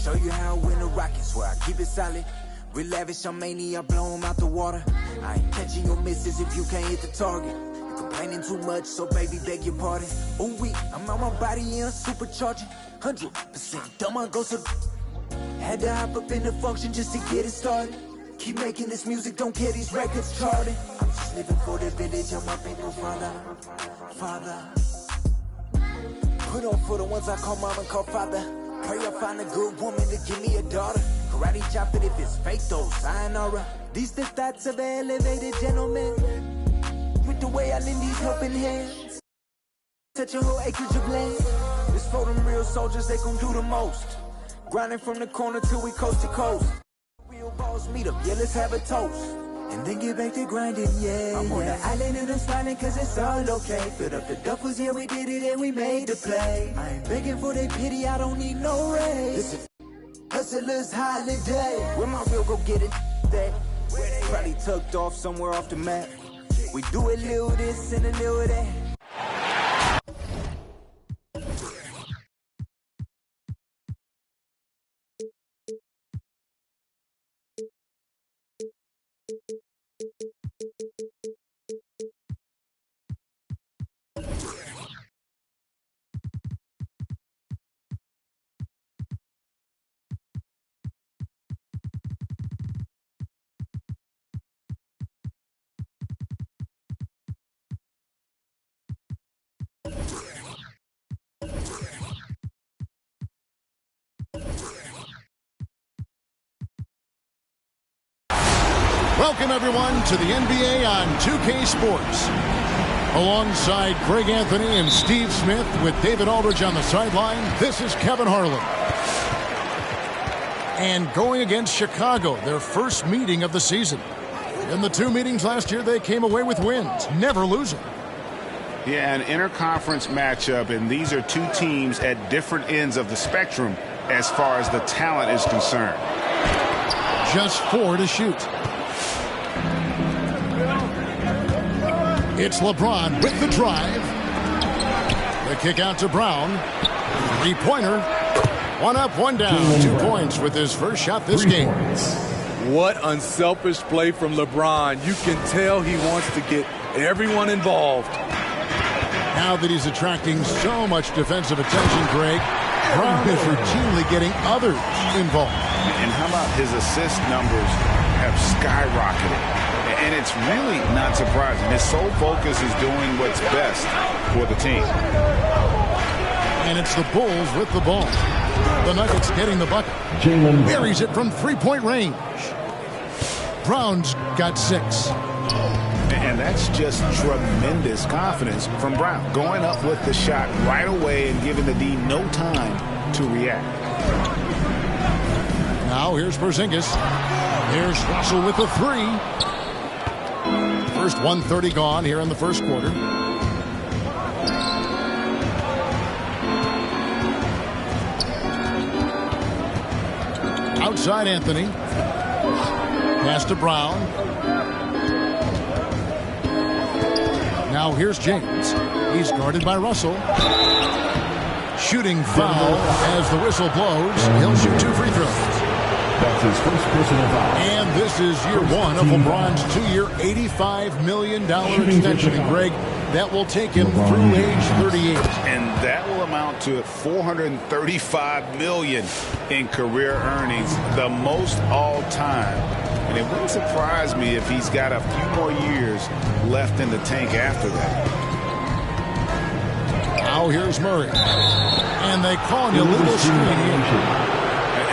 Show you how I win the Rockets, where I keep it solid. We lavish on mania, blow them out the water. I ain't catching your misses if you can't hit the target. You complaining too much, so baby, beg your pardon. Ooh, I'm on my body in a supercharger. 100% dumb, I go so. Had to hop up in the function just to get it started. Keep making this music, don't care these records charting. I'm just living for the village, I'm my people, father. Put on for the ones I call mom and call father. Pray I find a good woman to give me a daughter. Karate chop it if it's fake though, sayonara. These the thoughts of an elevated gentleman. With the way I lend these helping hands. Touch a whole acreage of land. It's for them real soldiers, they gon' do the most. Grinding from the corner till we coast to coast. Real balls meet up, yeah, let's have a toast. And then get back to grinding, yeah. I'm on the island and I'm smiling cause it's all okay. Filled up the duffels, yeah, we did it and we made the play. I ain't begging for their pity, I don't need no raise. Listen, hustlers holiday. Where my real go get it that? Probably tucked off somewhere off the map. We do a little this and a little that. Welcome, everyone, to the NBA on 2K Sports. Alongside Greg Anthony and Steve Smith with David Aldridge on the sideline, this is Kevin Harlan. And going against Chicago, their first meeting of the season. In the two meetings last year, they came away with wins, never losing. Yeah, an interconference matchup, and these are two teams at different ends of the spectrum as far as the talent is concerned. Just 4 to shoot. It's LeBron with the drive. The kick out to Brown. Three-pointer. One up, one down. 2 points with his first shot this game. What unselfish play from LeBron. You can tell he wants to get everyone involved. Now that he's attracting so much defensive attention, Greg, Brown is routinely getting others involved. And how about his assist numbers have skyrocketed? And it's really not surprising. His sole focus is doing what's best for the team. And it's the Bulls with the ball. The Nuggets getting the bucket. Buries it from three-point range. Brown's got 6. And that's just tremendous confidence from Brown. Going up with the shot right away and giving the D no time to react. Now here's Porzingis. Here's Russell with the 3. First 1:30 gone here in the first quarter. Outside Anthony. Pass to Brown. Now here's James. He's guarded by Russell. Shooting foul as the whistle blows. He'll shoot 2 free throws. That's his first personal foul. And this is year 1 of LeBron's 2-year, $85 million extension. And Greg, that will take him through age 38. And that will amount to $435 million in career earnings, the most all time. And it wouldn't surprise me if he's got a few more years left in the tank after that. Now here's Murray. And they call him a little screen here.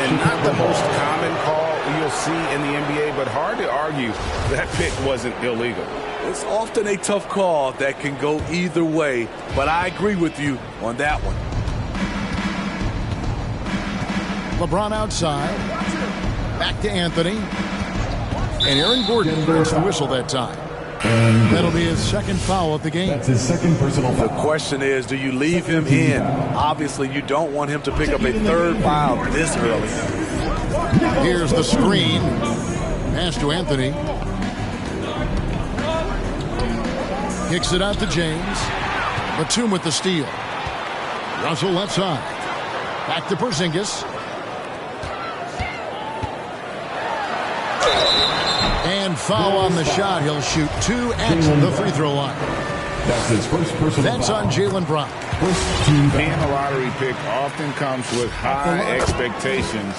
And not the most common call you'll see in the NBA, but hard to argue that pick wasn't illegal. It's often a tough call that can go either way, but I agree with you on that one. LeBron outside. Back to Anthony. And Aaron Gordon gets the whistle that time. That'll be his second foul of the game. That's his second personal foul. The question is, do you leave him in? Obviously, you don't want him to pick up a third foul this early. Here's the screen. Pass to Anthony. Kicks it out to James. Batum with the steal. Russell left side. Back to Porzingis. And foul on the shot. He'll shoot 2 at the free throw line. That's his first personal That's foul. on Jaylen Brown. Being a lottery pick often comes with high expectations,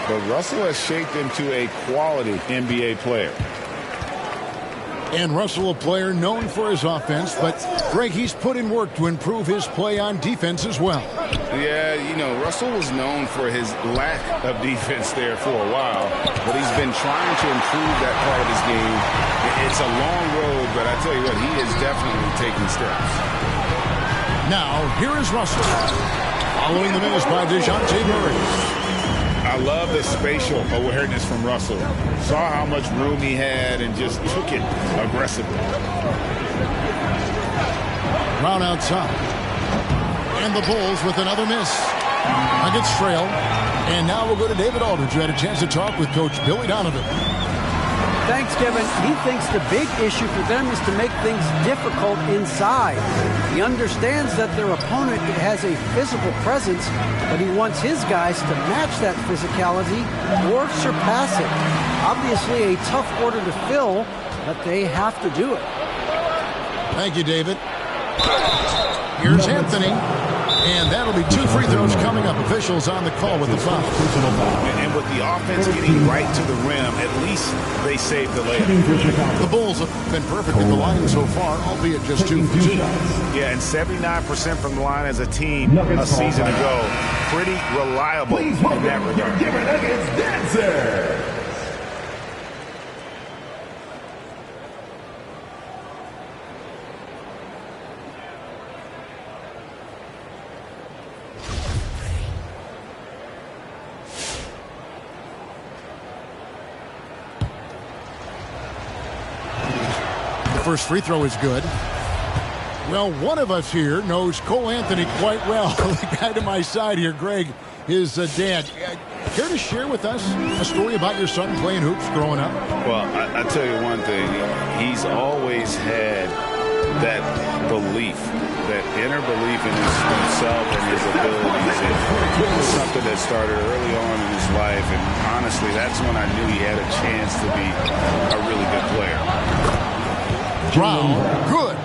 but Russell has shaped into a quality NBA player. And Russell, a player known for his offense, but Greg, he's put in work to improve his play on defense as well. Yeah, you know, Russell was known for his lack of defense there for a while, but he's been trying to improve that part of his game. It's a long road, but I tell you what, he is definitely taking steps. Now, here is Russell. Following the miss by DeJounte Murray. I love the spatial awareness from Russell. Saw how much room he had and just took it aggressively. Brown outside. And the Bulls with another miss. Nuggets trail. And now we'll go to David Aldridge, who had a chance to talk with Coach Billy Donovan. Thanks, Kevin. He thinks the big issue for them is to make things difficult inside. He understands that their opponent has a physical presence, but he wants his guys to match that physicality or surpass it. Obviously a tough order to fill, but they have to do it. Thank you, David. Here's Anthony. And that'll be 2 free throws coming up. Officials on the call with the foul. And with the offense getting right to the rim, at least they saved the layup. The Bulls have been perfect at the line so far, albeit just 2 for 2. Yeah, and 79% from the line as a team a season ago. Pretty reliable in that regard. First free throw is good. Well, one of us here knows Cole Anthony quite well. The guy to my side here, Greg, his dad. Care to share with us a story about your son playing hoops growing up? Well, I tell you one thing. He's always had that belief, that inner belief in himself and his abilities. And it was something that started early on in his life. And honestly, that's when I knew he had a chance to be a really good player. Brown, good.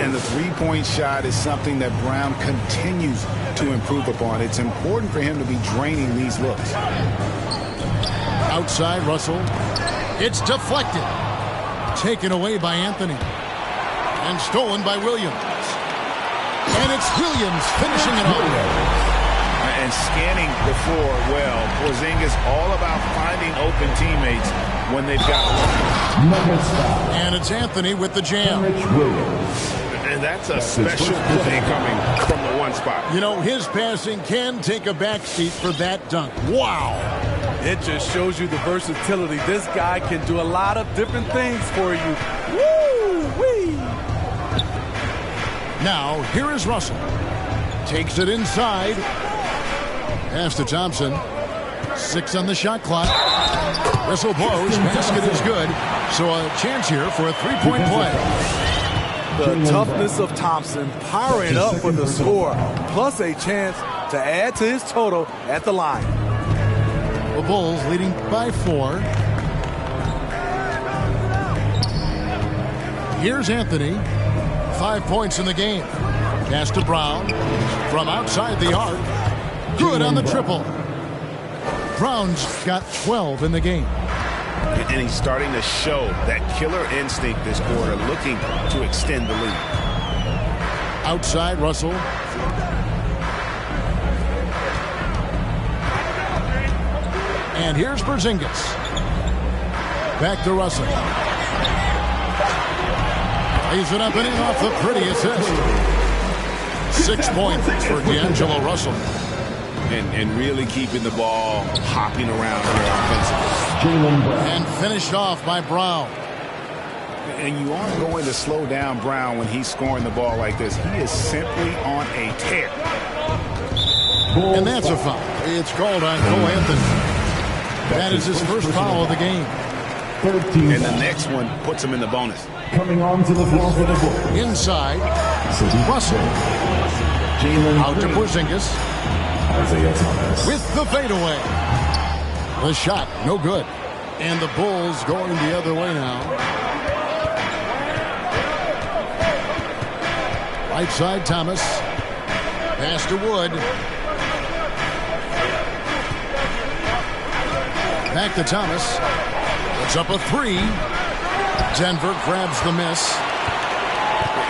And the three-point shot is something that Brown continues to improve upon. It's important for him to be draining these looks. Outside, Russell. It's deflected. Taken away by Anthony. And stolen by Williams. And it's Williams finishing it off. And scanning the floor well. Porzingis all about finding open teammates when they've got one. And it's Anthony with the jam. And that's a special play coming from the one spot. You know, his passing can take a backseat for that dunk. Wow. It just shows you the versatility. This guy can do a lot of different things for you. Woo-wee! Now, here is Russell. Takes it inside. Pass to Thompson. 6 on the shot clock. Whistle blows. Basket is good. So a chance here for a 3-point play. The toughness of Thompson powering up for the score, plus a chance to add to his total at the line. The Bulls leading by 4. Here's Anthony. 5 points in the game. Pass to Brown. From outside the arc. Good on the triple. Brown's got 12 in the game. And he's starting to show that killer instinct this quarter, looking to extend the lead. Outside, Russell. And here's Porzingis. Back to Russell. Lays it up and in off the pretty assist. 6 points for D'Angelo Russell. And really keeping the ball hopping around here offensively. And finished off by Brown. And you aren't going to slow down Brown when he's scoring the ball like this. He is simply on a tear. And that's a foul. It's called on Cole Anthony. That is his first foul of the game. And the next one puts him in the bonus. Coming on to the floor for the Bulls. Inside, Russell. Out to Porzingis. with the fadeaway. The shot, no good. And the Bulls going the other way now. Right side, Thomas. Pass to Wood. Back to Thomas. It's up a three. Denver grabs the miss.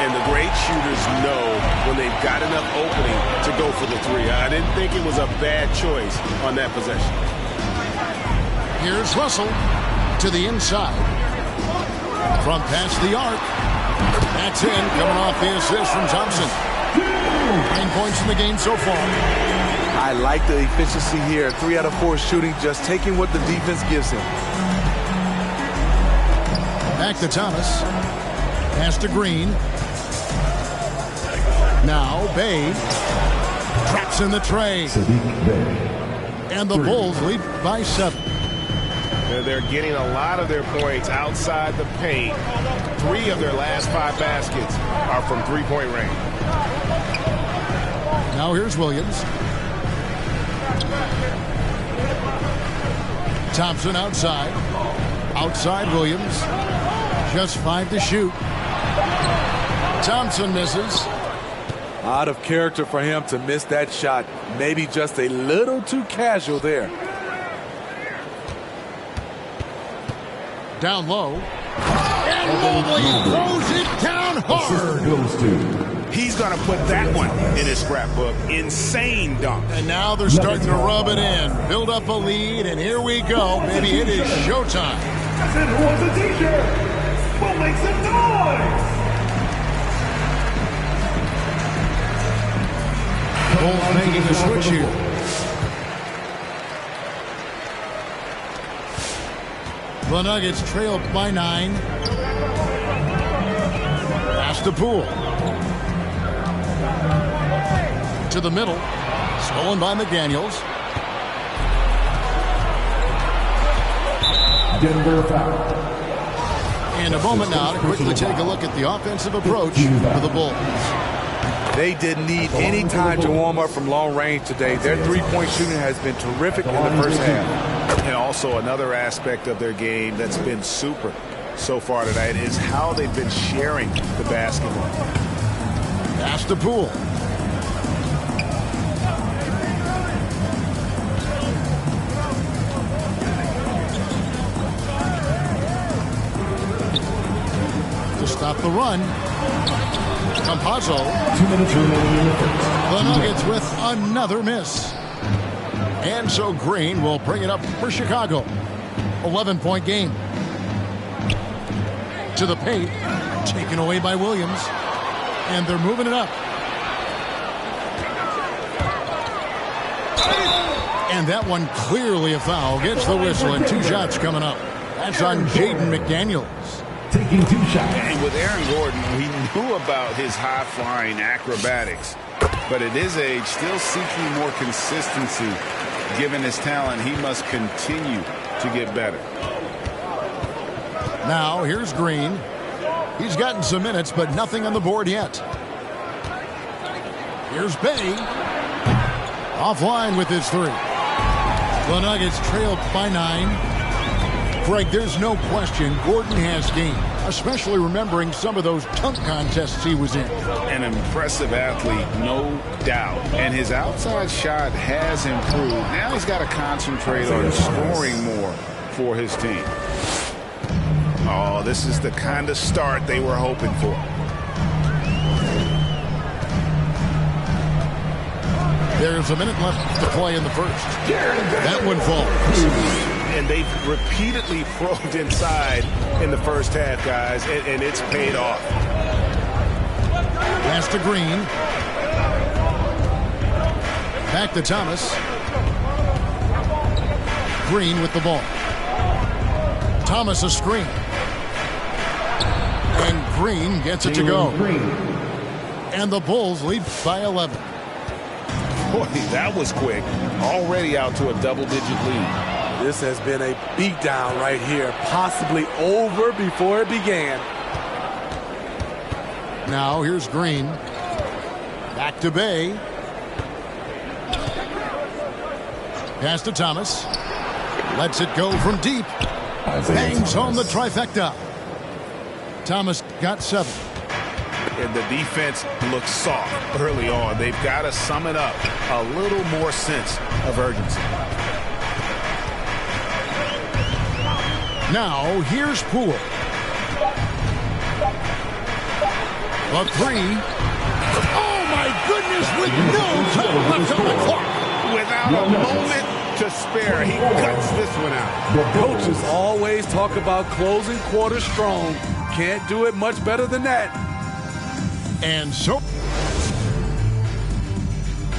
And the great shooters know when they've got enough opening to go for the three. I didn't think it was a bad choice on that possession. Here's Russell to the inside. From past the arc. That's in, coming off the assist from Thompson. 9 points in the game so far. I like the efficiency here. 3 out of 4 shooting, just taking what the defense gives him. Back to Thomas. Pass to Green. Now Bay. Traps in the tray. And the Bulls lead by 7. They're getting a lot of their points outside the paint. 3 of their last 5 baskets are from three-point range. Now here's Williams. Thompson outside. Outside Williams. Just 5 to shoot. Thompson misses. Out of character for him to miss that shot. Maybe just a little too casual there. Down low. And Mobley throws it down hard. He's going to put that one in his scrapbook. Insane dunk. And now they're starting to rub it in. Build up a lead, and here we go. Maybe it is showtime. Who wants a t-shirt? We'll make some noise! Bulls making the switch here. The Nuggets trailed by 9. Pass to Poole. To the middle. Stolen by McDaniels. Denver foul. And a moment now to quickly take a look at the offensive approach for the Bulls. They didn't need any time to warm up from long range today. Their three-point shooting has been terrific in the first half. And also another aspect of their game that's been super so far tonight is how they've been sharing the basketball. Pass to Poole. To stop the run. Campazzo. 2 minutes remaining in the first. The Nuggets with another miss. And so Green will bring it up for Chicago. 11-point game. To the paint. Taken away by Williams. And they're moving it up. And that one clearly a foul. Gets the whistle and 2 shots coming up. That's on Jaden McDaniels. Taking 2 shots. And with Aaron Gordon, we knew about his high-flying acrobatics. But at his age, still seeking more consistency. Given his talent, he must continue to get better. Now, here's Green. He's gotten some minutes, but nothing on the board yet. Here's Bay. Offline with his 3. The Nuggets trailed by 9. Greg, there's no question Gordon has game, especially remembering some of those dunk contests he was in. An impressive athlete, no doubt. And his outside shot has improved. Now he's got to concentrate on scoring more for his team. Oh, this is the kind of start they were hoping for. There's a minute left to play in the first. That one falls. And they've repeatedly probed inside in the first half, guys, and it's paid off. Pass to Green. Back to Thomas. Green with the ball. Thomas a screen. And Green gets it to go. And the Bulls lead by 11. Boy, that was quick. Already out to a double-digit lead. This has been a beatdown right here, possibly over before it began. Now here's Green. Back to Bay. Pass to Thomas. Lets it go from deep. Bangs home the trifecta. Thomas got 7. And the defense looks soft early on. They've got to sum it up. A little more sense of urgency. Now, here's Poole. A 3. Oh, my goodness, with no time left on the clock. Without a moment to spare, he cuts this one out. Coaches always talk about closing quarters strong. Can't do it much better than that. And so...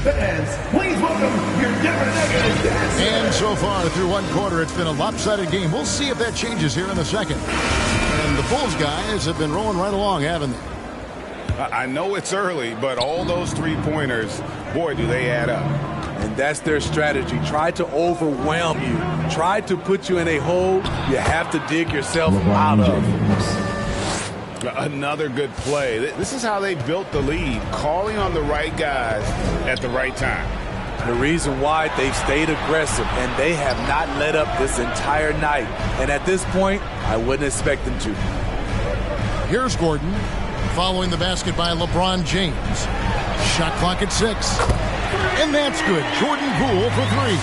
Fans, please welcome your Denver Nuggets. And so far, through one quarter, it's been a lopsided game. We'll see if that changes here in the second. And the Bulls guys have been rolling right along, haven't they? I know it's early, but all those three-pointers, boy, do they add up. And that's their strategy. Try to overwhelm you. Try to put you in a hole you have to dig yourself out of. Another good play. This is how they built the lead, calling on the right guys at the right time. The reason why they've stayed aggressive, and they have not let up this entire night. And at this point, I wouldn't expect them to. Here's Gordon, following the basket by LeBron James. Shot clock at 6. And that's good. Jordan Poole for 3.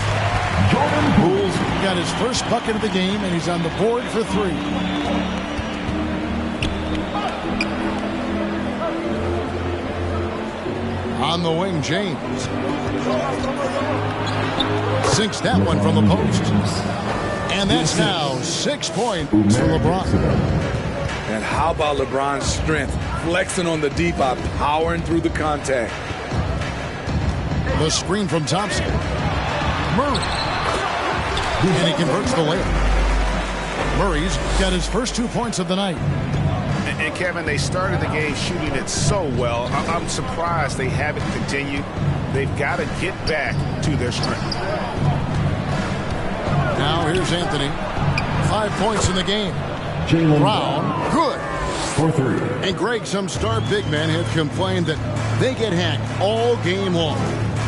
Jordan Poole's got his first bucket of the game, and he's on the board for 3. On the wing, James. Sinks that one from the post. And that's now 6 points for LeBron. And how about LeBron's strength? Flexing on the deep eye, powering through the contact. The screen from Thompson. Murray. And he converts the layup. Murray's got his first 2 points of the night. And Kevin, they started the game shooting it so well. I'm surprised they haven't continued. They've got to get back to their strength. Now here's Anthony. 5 points in the game. Brown, good. For 3. And Greg, some star big men have complained that they get hacked all game long.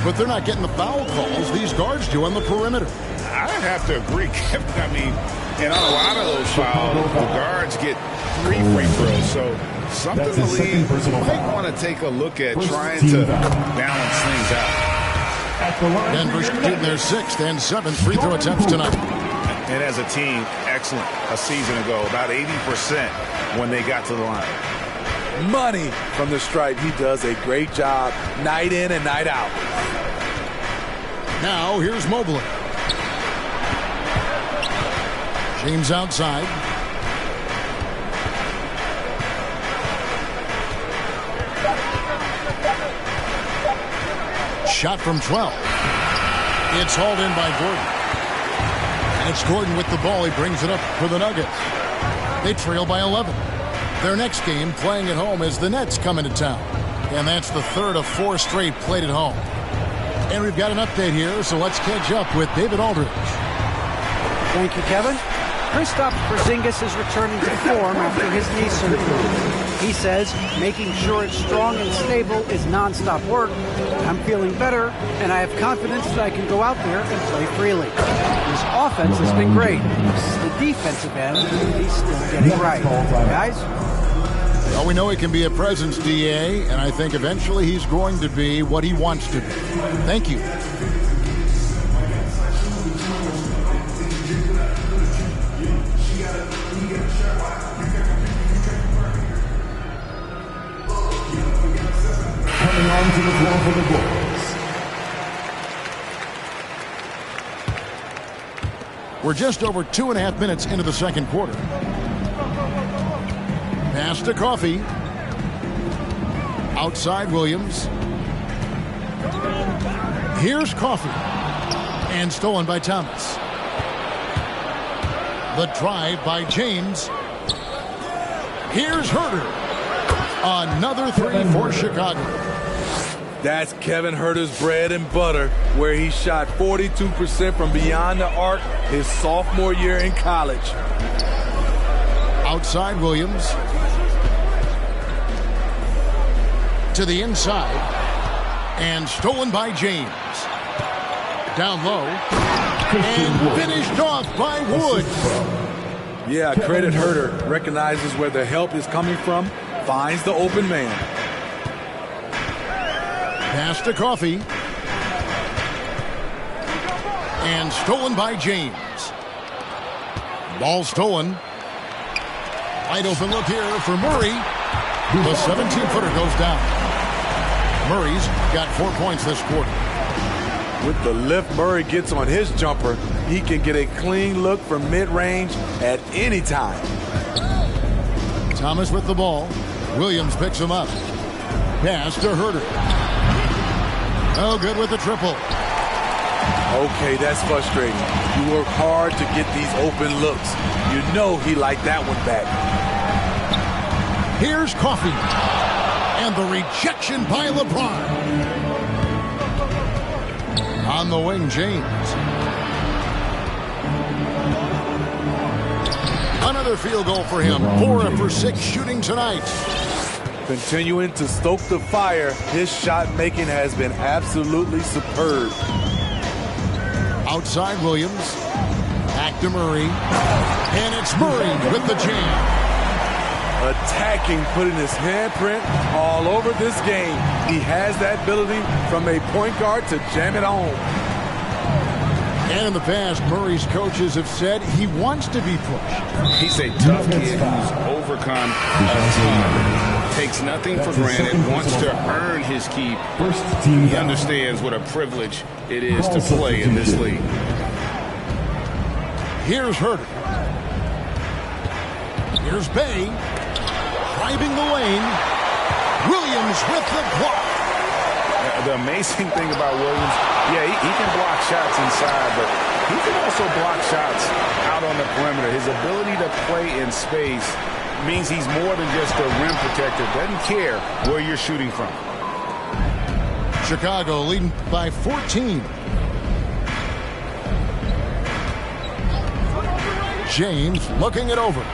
But they're not getting the foul calls these guards do on the perimeter. I have to agree, Kevin. I mean, and on a lot of those fouls, the guards get 3 free throws. So something the league might want to take a look at trying to balance things out. Denver's shooting their 6th and 7th free throw attempts tonight. And as a team, excellent a season ago, about 80% when they got to the line. Money from the stripe. He does a great job night in and night out. Now here's Mobley. James outside. Shot from 12. It's hauled in by Gordon. And it's Gordon with the ball. He brings it up for the Nuggets. They trail by 11. Their next game playing at home as the Nets come into town. And that's the 3rd of 4 straight played at home. And we've got an update here, so let's catch up with David Aldridge. Thank you, Kevin. Kristaps Porzingis is returning to form after his knee surgery. He says making sure it's strong and stable is nonstop work. I'm feeling better, and I have confidence that I can go out there and play freely. His offense has been great. The defensive end, he's still getting right. Guys? Well, we know he can be a presence, DA, and I think eventually he's going to be what he wants to be. Thank you. Coming on to the floor for the Bulls. We're just over 2.5 minutes into the second quarter. Pass to Coffey. Outside Williams. Here's Coffey. And stolen by Thomas. The drive by James. Here's Herter. Another 3 for Chicago. That's Kevin Herter's bread and butter, where he shot 42% from beyond the arc his sophomore year in college. Outside Williams. To the inside. And stolen by James. Down low. And finished off by Wood. Yeah, credit Herter. Recognizes where the help is coming from. Finds the open man. Pass to Coffee. And stolen by James. Ball stolen. Wide open look here for Murray. The 17-footer goes down. Murray's got 4 points this quarter. With the lift Murray gets on his jumper, he can get a clean look from mid-range at any time. Thomas with the ball. Williams picks him up. Pass to Herter. Oh, good with the triple. Okay, that's frustrating. You work hard to get these open looks. You know he liked that one back. Here's Coffee. And the rejection by LeBron. On the wing, James. Another field goal for him. 4 for 6 shooting tonight. Continuing to stoke the fire, his shot making has been absolutely superb. Outside Williams. Back to Murray. And it's Murray with the jam. Attacking, putting his handprint all over this game. He has that ability from a point guard to jam it home. And in the past, Murray's coaches have said he wants to be pushed. He's a tough kid who's overcome a ton. Takes nothing for granted, wants to earn his keep. He understands what a privilege it is to play in this league. Here's Herter. Here's Bay. Driving the lane. Williams with the block. The amazing thing about Williams, yeah, he can block shots inside, but he can also block shots out on the perimeter. His ability to play in space means he's more than just a rim protector. Doesn't care where you're shooting from. Chicago leading by 14. James looking it over.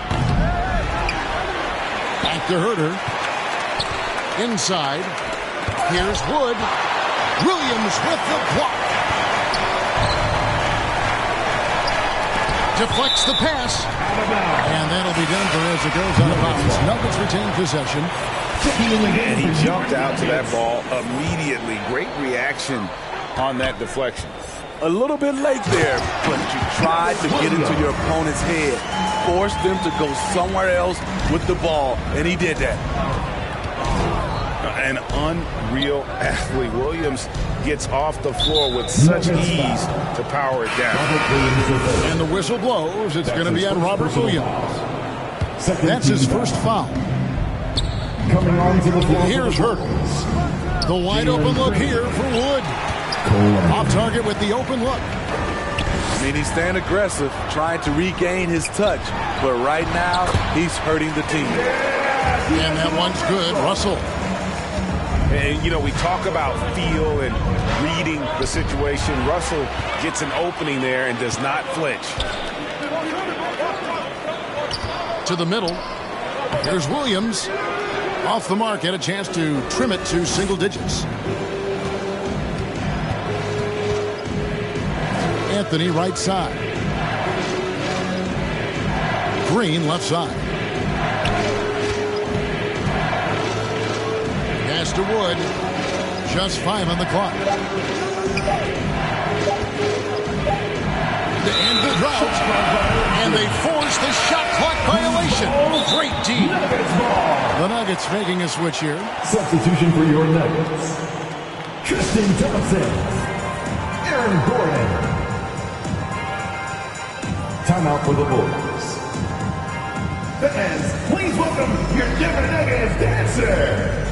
Back to Herter. Inside. Here's Wood. Williams with the block. Deflects the pass. And that'll be Denver as it goes out of bounds. Nuggets retain possession. And he jumped out to that ball immediately. Great reaction on that deflection. A little bit late there, but you tried to get into your opponent's head. Forced them to go somewhere else with the ball, and he did that. An unreal athlete. Williams gets off the floor with such ease to power it down. And the whistle blows. It's going to be on Robert Williams. That's his first foul. Coming on to the floor. Here's Herter. The wide open look here for Wood. Off target with the open look. I mean, he's staying aggressive, trying to regain his touch. But right now, he's hurting the team. And that one's good. Russell. And, you know, we talk about feel and reading the situation. Russell gets an opening there and does not flinch. To the middle. Here's Williams. Off the mark. Had a chance to trim it to single digits. Anthony right side. Green left side. Pass to Wood. Just 5 on the clock. To end the drought. And they force the shot clock violation. Great team. The Nuggets making a switch here. Substitution for your Nuggets. Tristan Thompson. Aaron Gordon. Timeout for the Bulls. Fans, please welcome your Denver Nuggets dancer.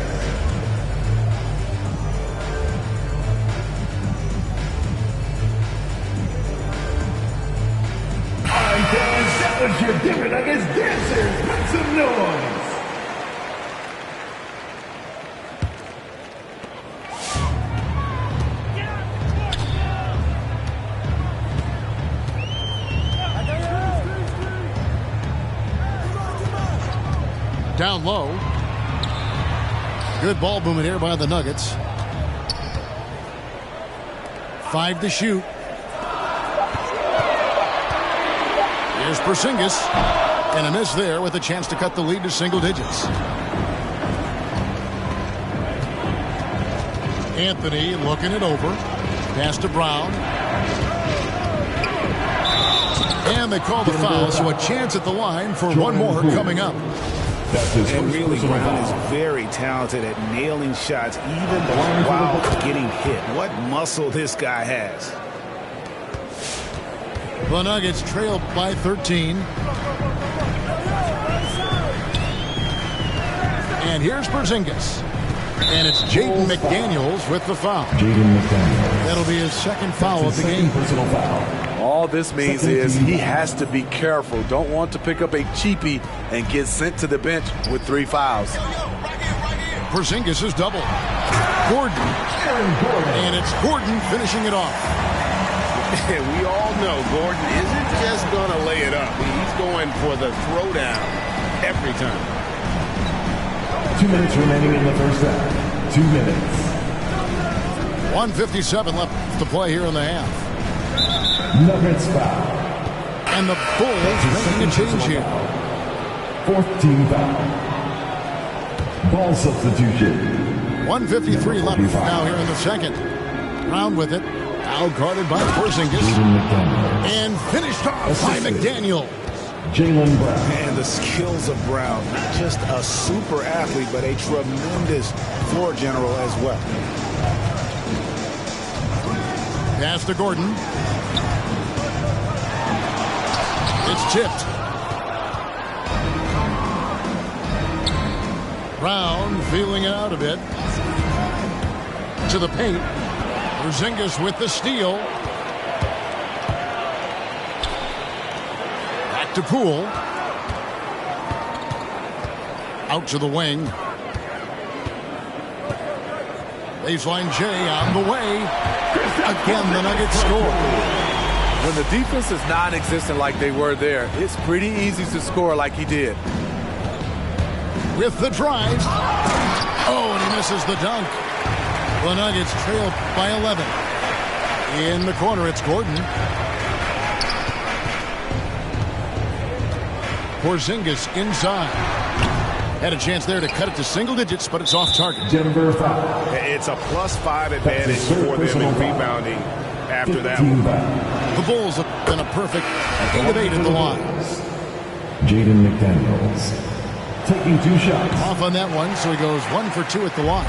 I'm Dan. That was your Denver Nuggets dancers. Make some noise. Down low. Good ball movement here by the Nuggets. 5 to shoot. Here's Porzingis. And a miss there with a chance to cut the lead to single digits. Anthony looking it over. Pass to Brown. And they call the foul, so a chance at the line for one more coming up. And really, Brown is very talented at nailing shots even while getting hit. What muscle this guy has. The Nuggets trail by 13. And here's Porzingis. And it's Jaden McDaniels with the foul. That'll be his second foul of the game. Personal foul. All this means is he has to be careful. Don't want to pick up a cheapie and get sent to the bench with 3 fouls. Porzingis is double. Gordon. And it's Gordon finishing it off. We all know Gordon isn't just going to lay it up. He's going for the throwdown every time. 2 minutes remaining in the first half. 2 minutes. 1:57 left to play here in the half. Nuggets foul. And the Bulls making a change here. 4th team foul. Ball substitution. 1:53 left now here in the second. Brown with it. Out guarded by Porzingis. And finished off by McDaniel. Jaylen Brown. And the skills of Brown. Not just a super athlete, but a tremendous floor general as well. Pass to Gordon. It's tipped. Brown feeling it out a bit. To the paint. Porzingis with the steal. Back to Poole. Out to the wing. Baseline J on the way. Again, the Nuggets score. When the defense is non-existent like they were there, it's pretty easy to score like he did. With the drive. Oh, and he misses the dunk. The Nuggets trail by 11. In the corner, it's Gordon. Porzingis inside. Had a chance there to cut it to single digits, but it's off target. Denver foul. It's a +5 advantage for them in rebounding after that one. The Bulls have been a perfect 8 of 8 at the line. Jaden McDaniels taking 2 shots. Off on that one, so he goes 1 for 2 at the line.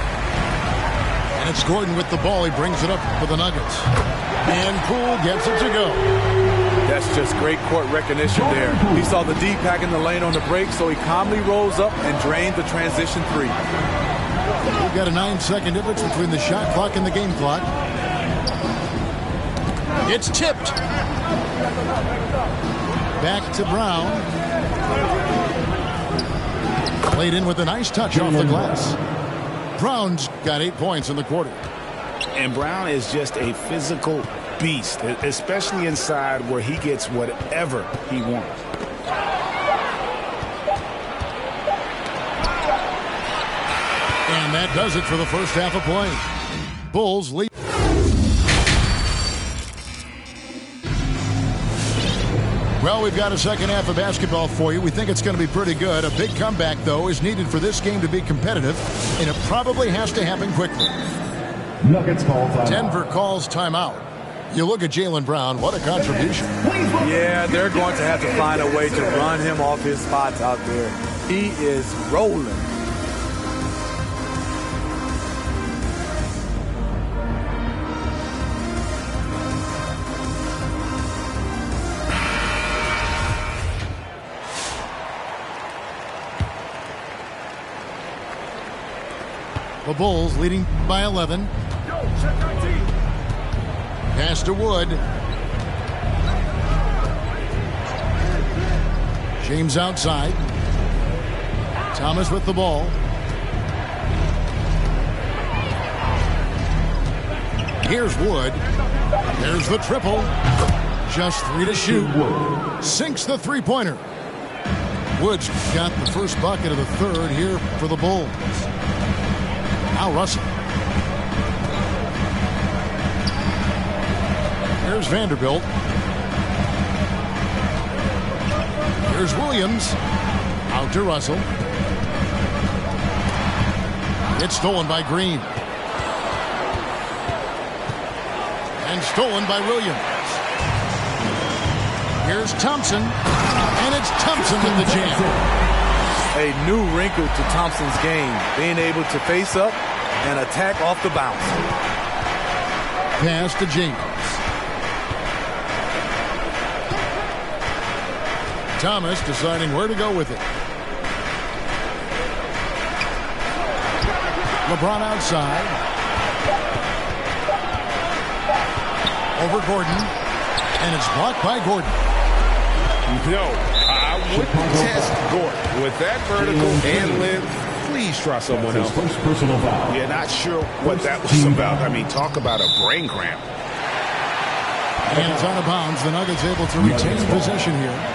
And it's Gordon with the ball. He brings it up for the Nuggets. And Poole gets it to go. That's just great court recognition there. He saw the D pack in the lane on the break, so he calmly rolls up and drained the transition 3. We've got a 9-second difference between the shot clock and the game clock. It's tipped. Back to Brown. Played in with a nice touch off the glass. Brown's got 8 points in the quarter. And Brown is just a physical beast, especially inside where he gets whatever he wants. And that does it for the first half of play. Bulls lead. Well, we've got a second half of basketball for you. We think it's going to be pretty good. A big comeback, though, is needed for this game to be competitive, and it probably has to happen quickly. Nuggets call timeout. Denver calls timeout. You look at Jaylen Brown, what a contribution. Yeah, they're going to have to find a way to run him off his spots out there. He is rolling. The Bulls leading by 11. Pass to Wood. James outside. Thomas with the ball. Here's Wood. There's the triple. Just 3 to shoot. Sinks the three-pointer. Wood's got the first bucket of the third here for the Bulls. Now Russell. There's Vanderbilt. Here's Williams. Out to Russell. It's stolen by Green. And stolen by Williams. Here's Thompson. And it's Thompson with the jam. A new wrinkle to Thompson's game, being able to face up and attack off the bounce. Pass to James. Thomas deciding where to go with it. LeBron outside. Over Gordon. And it's blocked by Gordon. No, I wouldn't test Gordon. With that vertical and length, please try someone else. First personal foul. Yeah, not sure what that was about. I mean, talk about a brain cramp. And it's out of bounds. The Nuggets able to retain possession here.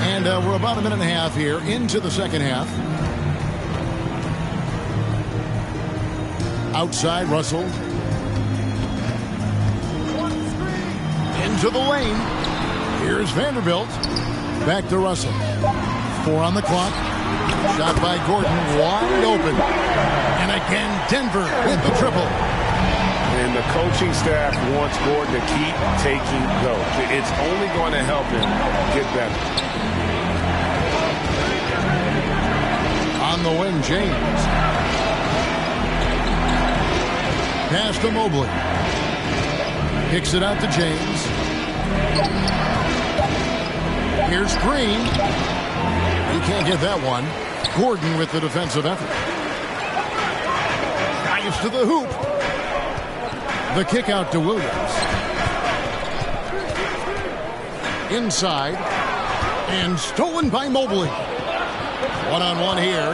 And we're about a minute and a half here into the second half. Outside, Russell. Into the lane. Here's Vanderbilt. Back to Russell. 4 on the clock. Shot by Gordon. Wide open. And again, Denver with the triple. And the coaching staff wants Gordon to keep taking those. It's only going to help him get better. On the wing, James. Pass to Mobley. Kicks it out to James. Here's Green. He can't get that one. Gordon with the defensive effort. Dives to the hoop. The kick out to Williams. Inside. And stolen by Mobley. One-on-one here.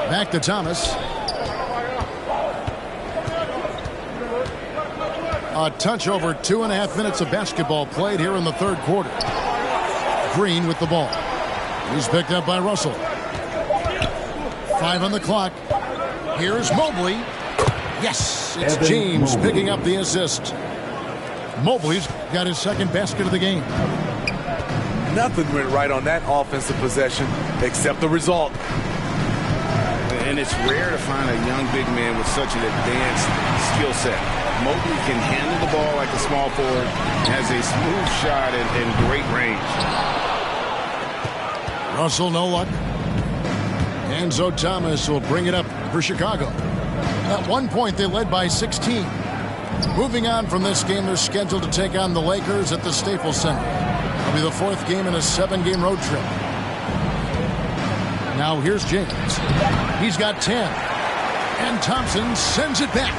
Back to Thomas. A touch over 2.5 minutes of basketball played here in the third quarter. Green with the ball. He's picked up by Russell. 5 on the clock. Here's Mobley. Yes, it's James picking up the assist. Mobley's got his second basket of the game. Nothing went right on that offensive possession except the result. And it's rare to find a young big man with such an advanced skill set. Mobley can handle the ball like a small forward, has a smooth shot and great range. Russell, no luck. Enzo Thomas will bring it up for Chicago. At one point, they led by 16. Moving on from this game, they're scheduled to take on the Lakers at the Staples Center. It'll be the 4th game in a 7-game road trip. Now here's James. He's got 10. And Thompson sends it back.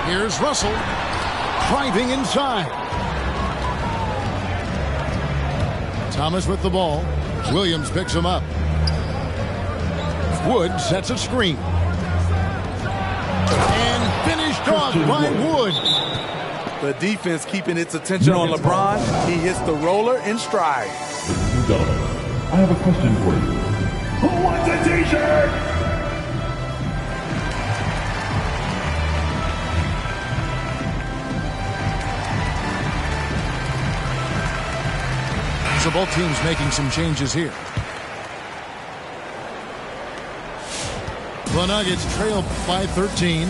Here's Russell. Driving inside. Thomas with the ball. Williams picks him up. Wood sets a screen. And finished off by Wood. The defense keeping its attention on LeBron. He hits the roller in stride. I have a question for you. Who wants a t-shirt? So both teams making some changes here. The Nuggets trail by 13.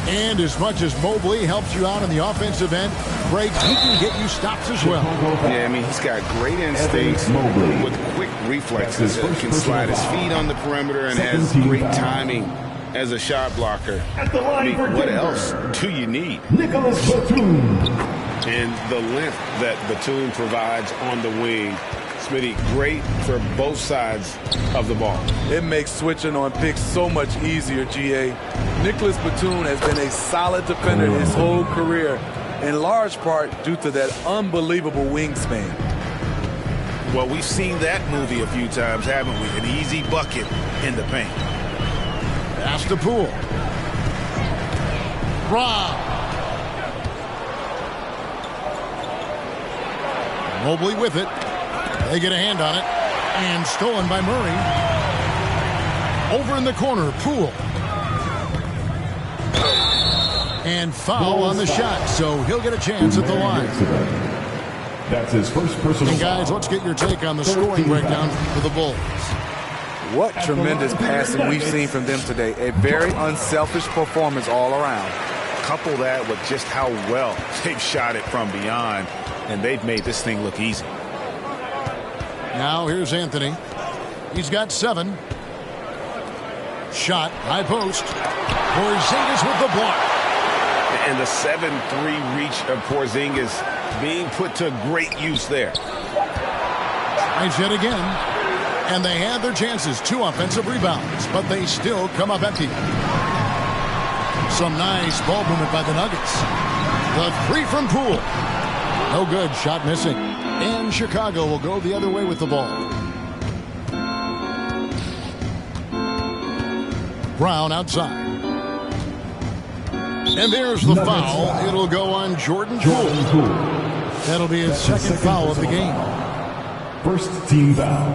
And as much as Mobley helps you out on the offensive end, Greg, he can get you stops as well. Yeah, I mean, he's got great instincts with quick reflexes. He can slide his feet on the perimeter and has great timing as a shot blocker. I mean, what else do you need? Nicholas Batum. And the length that Batum provides on the wing. Smitty, great for both sides of the ball. It makes switching on picks so much easier, GA. Nicholas Batum has been a solid defender his whole career, in large part due to that unbelievable wingspan. Well, we've seen that movie a few times, haven't we? An easy bucket in the paint. Pass to Poole. Rob. Mobley with it. They get a hand on it. And stolen by Murray. Over in the corner, Poole. And foul on the shot, so he'll get a chance at the line. That's his first personal And guys, let's get your take on the scoring breakdown for the Bulls. What tremendous passing we've seen from them today. A very unselfish performance all around. Couple that with just how well they've shot it from beyond, and they've made this thing look easy. Now here's Anthony. He's got 7. Shot, high post. Porzingis with the block. And the 7-3 reach of Porzingis being put to great use there. Tries yet again. And they had their chances. 2 offensive rebounds, but they still come up empty. Some nice ball movement by the Nuggets. The 3 from Poole. No good. Shot missing. And Chicago will go the other way with the ball. Brown outside. And there's the foul. It'll go on Jordan Poole. That'll be his second foul of the game. First team foul.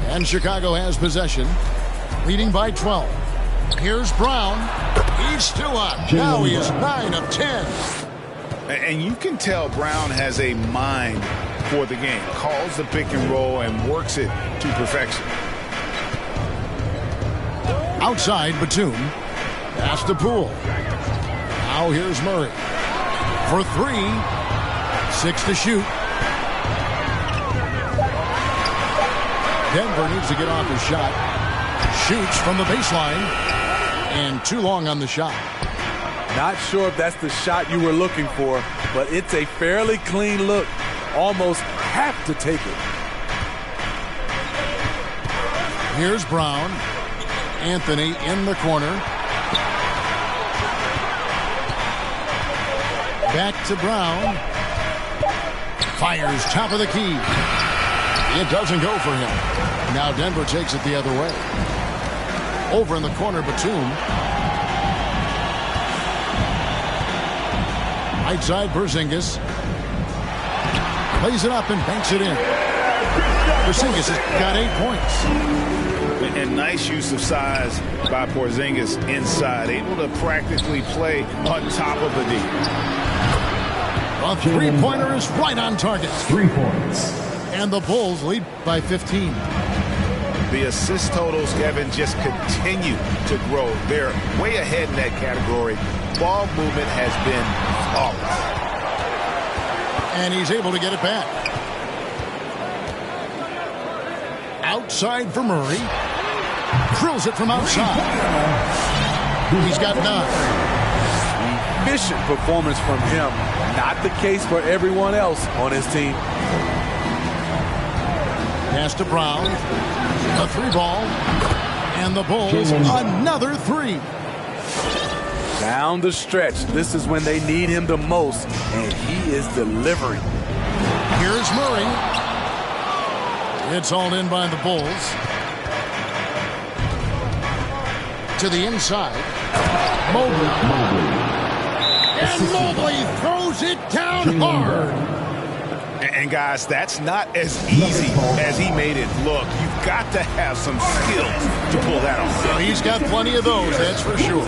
And Chicago has possession, leading by 12. Here's Brown. He's still up. Now he is 9 of 10. And you can tell Brown has a mind for the game. Calls the pick and roll and works it to perfection. Outside, Batum. Pass to Poole. Now here's Murray. For 3. 6 to shoot. Denver needs to get off his shot. Shoots from the baseline. And too long on the shot. Not sure if that's the shot you were looking for, but it's a fairly clean look. Almost have to take it. Here's Brown. Anthony in the corner. Back to Brown. Fires top of the key. It doesn't go for him. Now Denver takes it the other way. Over in the corner, Batum. Right side, Porzingis. Plays it up and banks it in. Porzingis has got 8 points. And nice use of size by Porzingis inside. Able to practically play on top of the D. A 3-pointer is right on target. 3 points. And the Bulls lead by 15. The assist totals, Kevin, just continue to grow. They're way ahead in that category. Ball movement has been flawless. And he's able to get it back. Outside for Murray. Drills it from outside. He's got 9. Efficient performance from him. Not the case for everyone else on his team. Pass to Brown. A 3-ball. And the Bulls, another 3. Down the stretch. This is when they need him the most, and he is delivering. Here's Murray. It's all in by the Bulls. To the inside. Mobley. And Mobley throws it down hard. And guys, that's not as easy as he made it look. You've got to have some skills to pull that off. Well, he's got plenty of those, that's for sure.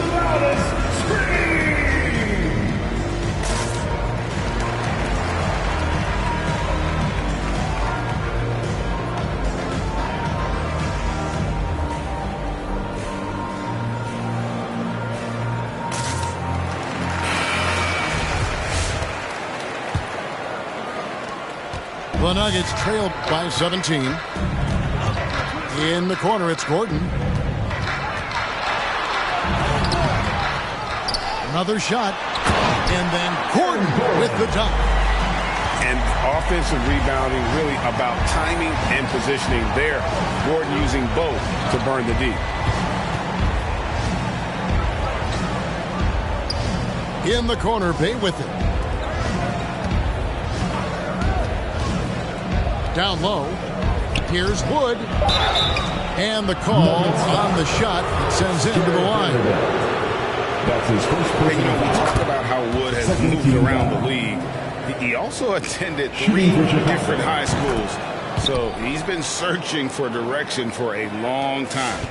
The Nuggets trailed by 17. In the corner, it's Gordon. Another shot. And then Gordon with the dunk. And offensive rebounding really about timing and positioning there. Gordon using both to burn the D. In the corner, Bay with it. Down low. Here's Wood. And the call on the shot that sends him to the line. That's his first And, you know, we talk about how Wood has moved around the league. He also attended 3 different high schools. So he's been searching for direction for a long time.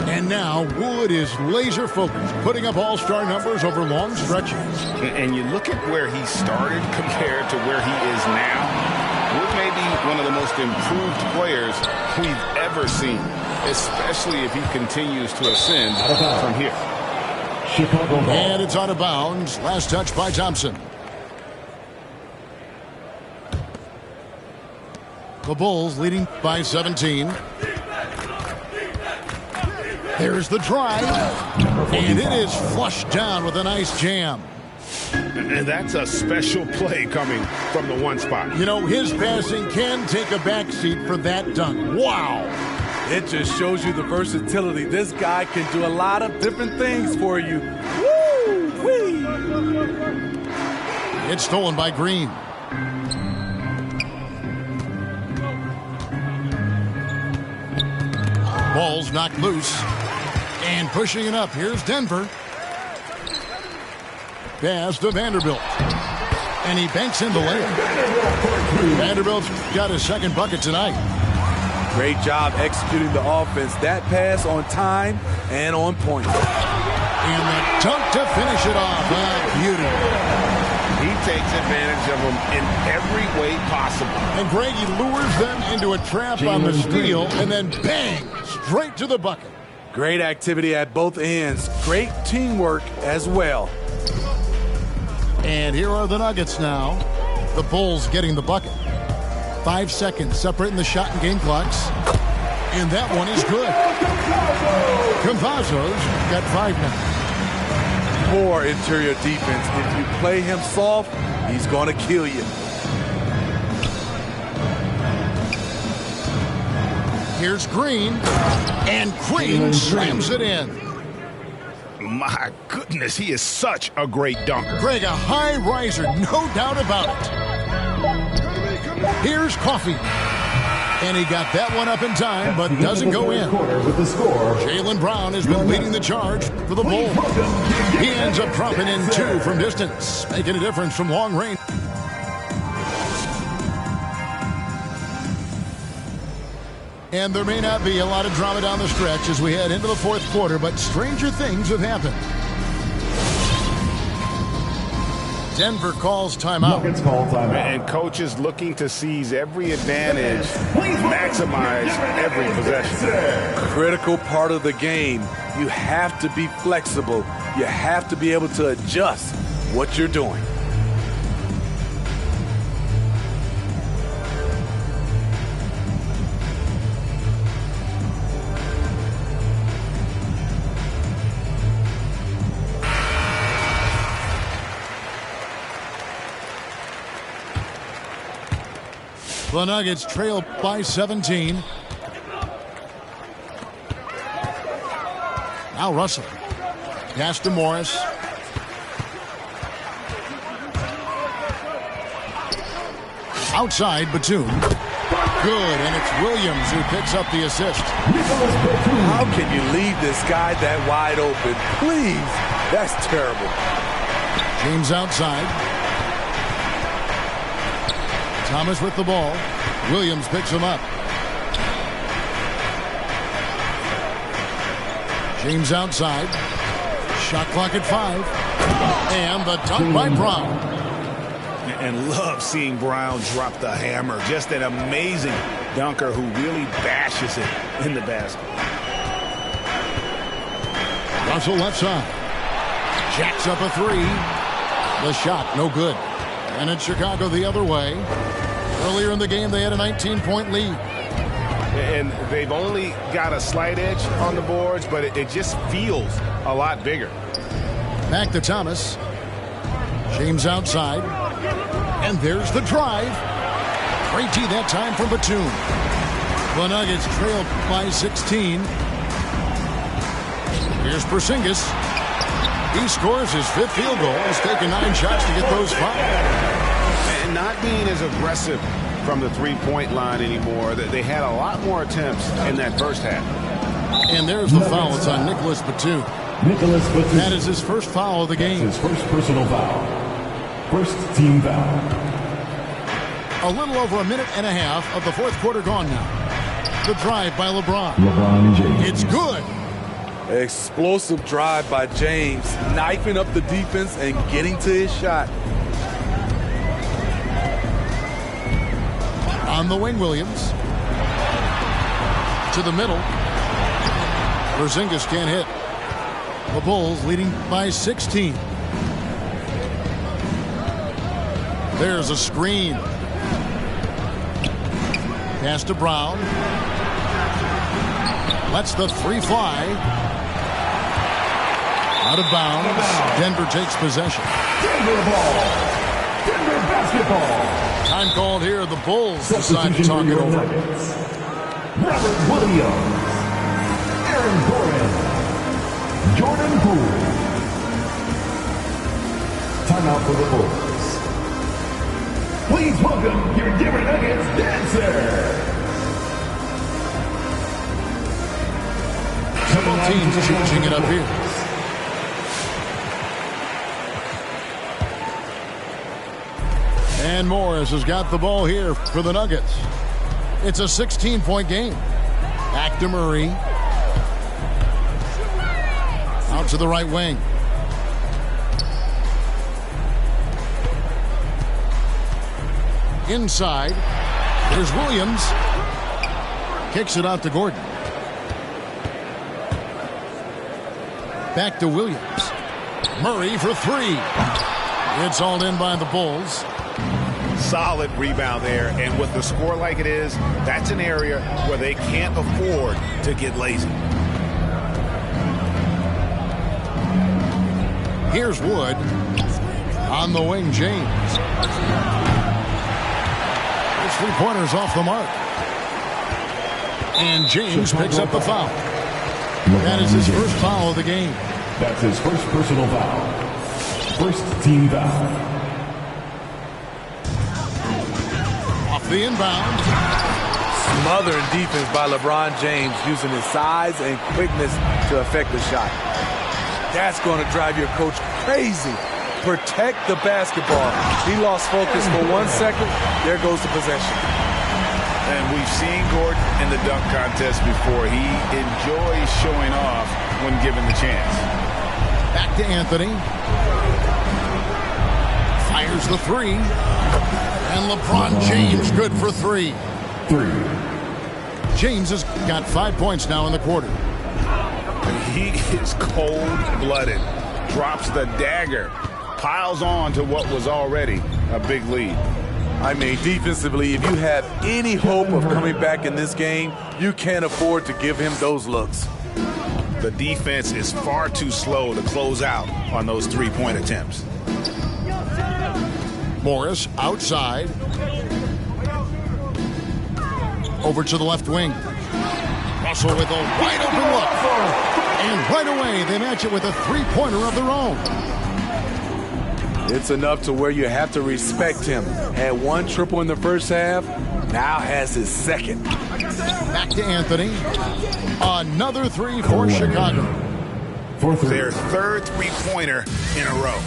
And now Wood is laser focused, putting up all-star numbers over long stretches. And you look at where he started compared to where he is now. Wood may be one of the most improved players we've ever seen, especially if he continues to ascend from here. And it's out of bounds. Last touch by Thompson. The Bulls leading by 17. There's the drive, and it is flushed down with a nice jam. And that's a special play coming from the one spot. You know, his passing can take a backseat for that dunk. Wow. It just shows you the versatility. This guy can do a lot of different things for you. Woo-wee! It's stolen by Green. Ball's knocked loose. And pushing it up, here's Denver. Pass to Vanderbilt. And he banks in the layup. Vanderbilt's got his second bucket tonight. Great job executing the offense. That pass on time and on point. And the dunk to finish it off. Beauty. He takes advantage of them in every way possible. And Greg, he lures them into a trap on the steal, and then bang, straight to the bucket. Great activity at both ends. Great teamwork as well. And here are the Nuggets now. The Bulls getting the bucket. 5 seconds separating the shot and game clocks. And that one is good. Cavazos got 5 now. Poor interior defense. If you play him soft, he's going to kill you. Here's Green. And Green slams it in. My goodness, he is such a great dunker. Greg, a high riser, no doubt about it. Here's Coffey. And he got that one up in time, but doesn't go in. Jaylen Brown has been leading the charge for the Bulls. He ends up dropping in 2 from distance, making a difference from long range. And there may not be a lot of drama down the stretch as we head into the fourth quarter, but stranger things have happened. Denver calls timeout. And coaches looking to seize every advantage, maximize every possession. Critical part of the game. You have to be flexible. You have to be able to adjust what you're doing. The Nuggets trail by 17. Now Russell. Pass to Morris. Outside, Batum. Good, and it's Williams who picks up the assist. How can you leave this guy that wide open? Please, that's terrible. James outside. Thomas with the ball. Williams picks him up. James outside. Shot clock at 5. And the dunk by Brown. And love seeing Brown drop the hammer. Just an amazing dunker who really bashes it in the basket. Russell left side. Jacks up a 3. The shot, no good. And it's Chicago the other way. Earlier in the game, they had a 19-point lead. And they've only got a slight edge on the boards, but it just feels a lot bigger. Back to Thomas. James outside. And there's the drive. Great D that time from Batum. The Nuggets trail by 16. Here's Porzingis. He scores his 5th field goal. He's taken 9 shots to get those 5. And not being as aggressive from the three-point line anymore. They had a lot more attempts in that first half. And there's the foul. It's on Nicholas Batum. That is his first foul of the game. His first personal foul. First team foul. A little over a minute and a half of the fourth quarter gone now. The drive by LeBron. LeBron James. It's good. Explosive drive by James, knifing up the defense and getting to his shot. On the wing, Williams. To the middle. Porzingis can't hit. The Bulls leading by 16. There's a screen. Pass to Brown. Lets the three fly. Out of bounds. Denver takes possession. Denver ball. Denver basketball. Time called here. The Bulls decide to talk it over. Robert Williams. Aaron Gordon. Jordan Poole. Timeout for the Bulls. Please welcome your Denver Nuggets dancer. Double teams changing it up here. And Morris has got the ball here for the Nuggets. It's a 16-point game. Back to Murray. Out to the right wing. Inside. There's Williams. Kicks it out to Gordon. Back to Williams. Murray for three. It's hauled in by the Bulls. Solid rebound there, and with the score like it is, that's an area where they can't afford to get lazy. Here's Wood. On the wing, James. His three-pointers off the mark. And James picks up the foul. That is his first foul of the game. That's his first personal foul. First team foul. Off the inbound. Smothering defense by LeBron James, using his size and quickness to affect the shot. That's going to drive your coach crazy. Protect the basketball. He lost focus for 1 second. There goes the possession. And we've seen Gordon in the dunk contest before. He enjoys showing off when given the chance. Back to Anthony. Fires the three. And LeBron James good for three. James has got 5 points now in the quarter. He is cold-blooded. Drops the dagger. Piles on to what was already a big lead. I mean, defensively, if you have any hope of coming back in this game, you can't afford to give him those looks. The defense is far too slow to close out on those three-point attempts. Morris outside. Over to the left wing. Russell with a wide open look. And right away, they match it with a three-pointer of their own. It's enough to where you have to respect him. Had one triple in the first half, now has his second. Back to Anthony. Another three for Chicago. Their third three-pointer in a row.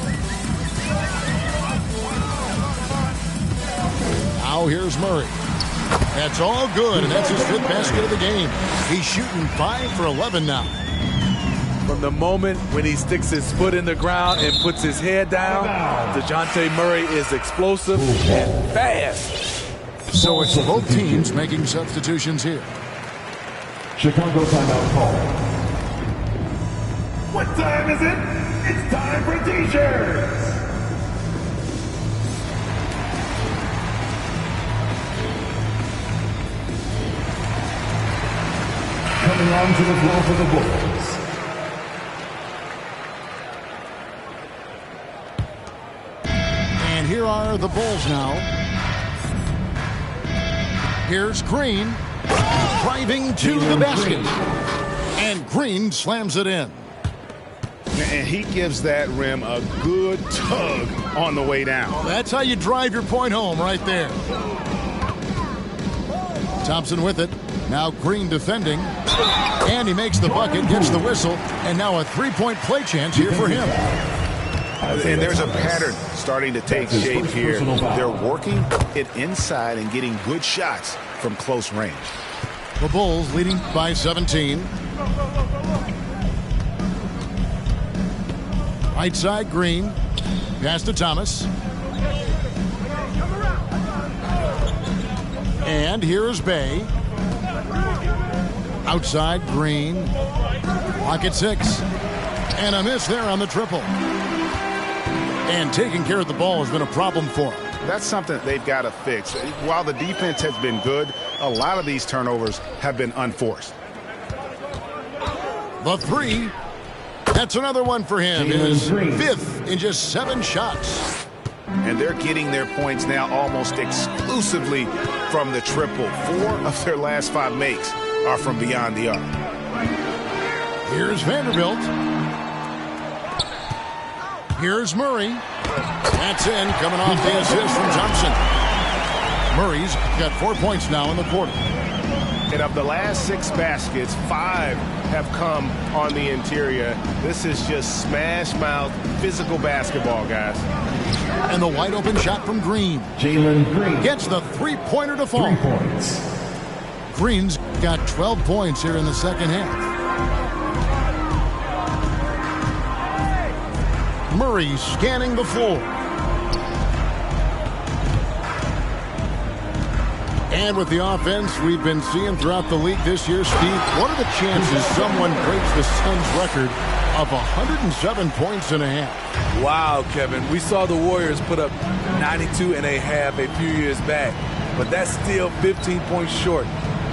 Now here's Murray. That's all good, and that's his fifth basket of the game. He's shooting 5 for 11 now. From the moment when he sticks his foot in the ground and puts his head down, DeJounte Murray is explosive and fast. So it's both teams making substitutions here. Chicago timeout call. What time is it? It's time for T-shirts. Coming on to the floor for the Bulls. And here are the Bulls now. Here's Green. Driving to the basket. And Green slams it in. And he gives that rim a good tug on the way down. Well, that's how you drive your point home right there. Thompson with it. Now Green defending. And he makes the bucket, gets the whistle, and now a three-point play chance here for him. And there's a pattern starting to take shape here. They're working it inside and getting good shots from close range. The Bulls leading by 17. Right side, Green. Pass to Thomas. And here's Bay. Outside, Green. Pocket 6. And a miss there on the triple. And taking care of the ball has been a problem for him. That's something they've got to fix. While the defense has been good, a lot of these turnovers have been unforced. The 3. That's another one for him. His 5th in just 7 shots. And they're getting their points now almost exclusively from the triple. 4 of their last 5 makes are from beyond the arc. Here's Vanderbilt. Here's Murray. That's in, coming off the assist from Thompson. Murray's got 4 points now in the quarter. And of the last 6 baskets, 5 have come on the interior. This is just smash mouth physical basketball, guys. And the wide open shot from Green. Jalen Green Gets the 3-pointer to fall. 3 points. Green's got 12 points here in the second half. Murray scanning the floor. And with the offense we've been seeing throughout the league this year, Steve, what are the chances someone breaks the Suns' record of 107 points and a half? Wow, Kevin. We saw the Warriors put up 92 and a half a few years back, but that's still 15 points short.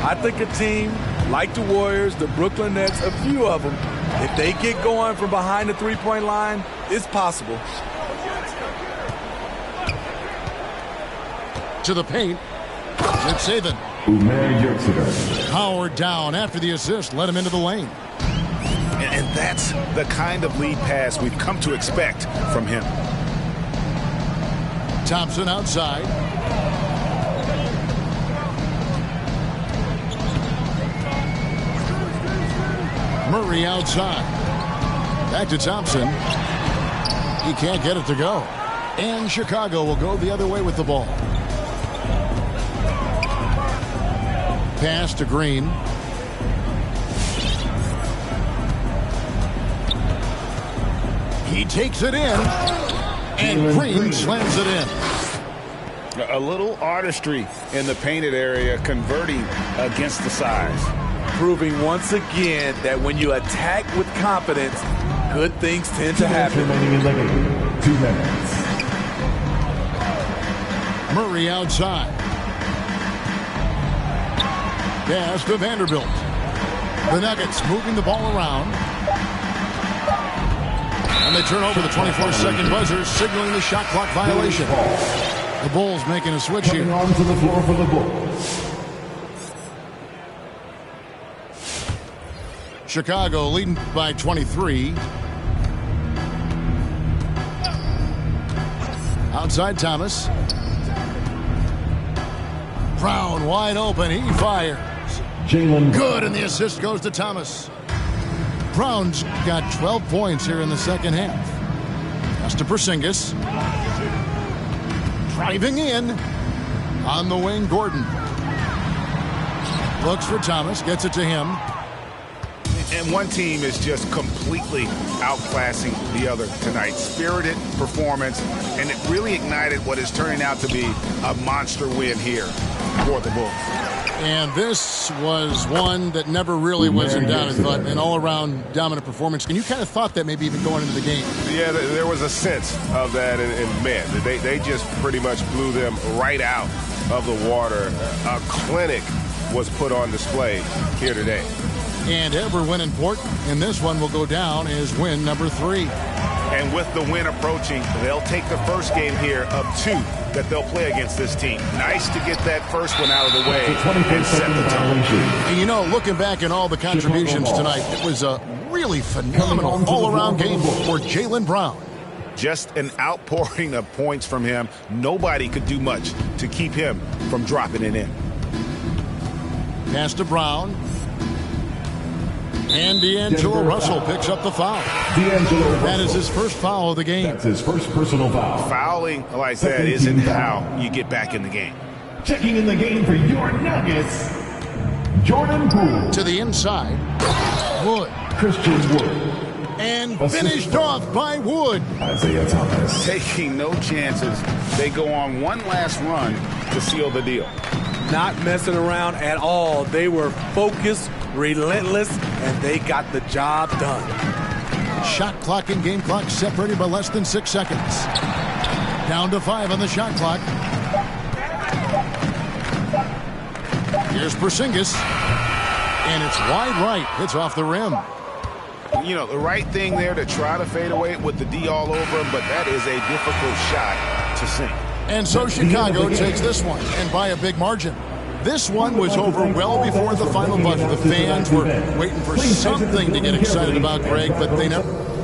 I think a team like the Warriors, the Brooklyn Nets, a few of them, if they get going from behind the three-point line, it's possible. To the paint. It's Saban. Howard down after the assist. Let him into the lane. And that's the kind of lead pass we've come to expect from him. Thompson outside. Murray outside. Back to Thompson. He can't get it to go. And Chicago will go the other way with the ball. Pass to Green. He takes it in. And Green slams it in. A little artistry in the painted area, converting against the size. Proving once again that when you attack with confidence, good things tend to happen. 2 minutes. Murray outside. Pass to Vanderbilt. The Nuggets moving the ball around. And they turn over the 24-second buzzer, signaling the shot clock violation. The Bulls making a switch here. Onto the floor for the Bulls. Chicago leading by 23. Outside Thomas. Brown wide open. He fires. Jalen Good, and the assist goes to Thomas. Brown's got 12 points here in the second half. Pass to Porzingis. Driving in. On the wing, Gordon. Looks for Thomas. Gets it to him. And one team is just completely outclassing the other tonight. Spirited performance, and it really ignited what is turning out to be a monster win here for the Bulls. And this was one that never really was in doubt. I thought an all-around dominant performance. And you kind of thought that maybe even going into the game. Yeah, there was a sense of that, and man, they just pretty much blew them right out of the water. A clinic was put on display here today. And ever win important, and this one will go down as win number 3. And with the win approaching, they'll take the first game here of 2 that they'll play against this team. Nice to get that first one out of the way and set the tone. And you know, looking back at all the contributions tonight, it was a really phenomenal all-around game for Jaylen Brown. Just an outpouring of points from him. Nobody could do much to keep him from dropping it in. Pass to Brown. And D'Angelo Russell picks up the foul. That is his first foul of the game. That's his first personal foul. Fouling like that isn't how you get back in the game. Checking in the game for your Nuggets, Jordan Poole. To the inside. Wood. Christian Wood. And finished off by Wood. Isaiah Thomas. Taking no chances. They go on one last run to seal the deal. Not messing around at all. They were focused, relentless, and they got the job done. Shot clock and game clock separated by less than 6 seconds. Down to 5 on the shot clock. Here's Porzingis. And it's wide right. It's off the rim. You know, the right thing there to try to fade away with the D all over him, but that is a difficult shot to sink. And so Chicago takes this one, and by a big margin. This one was over well before the final buzzer. The fans were waiting for something to get excited about, Greg, but they never.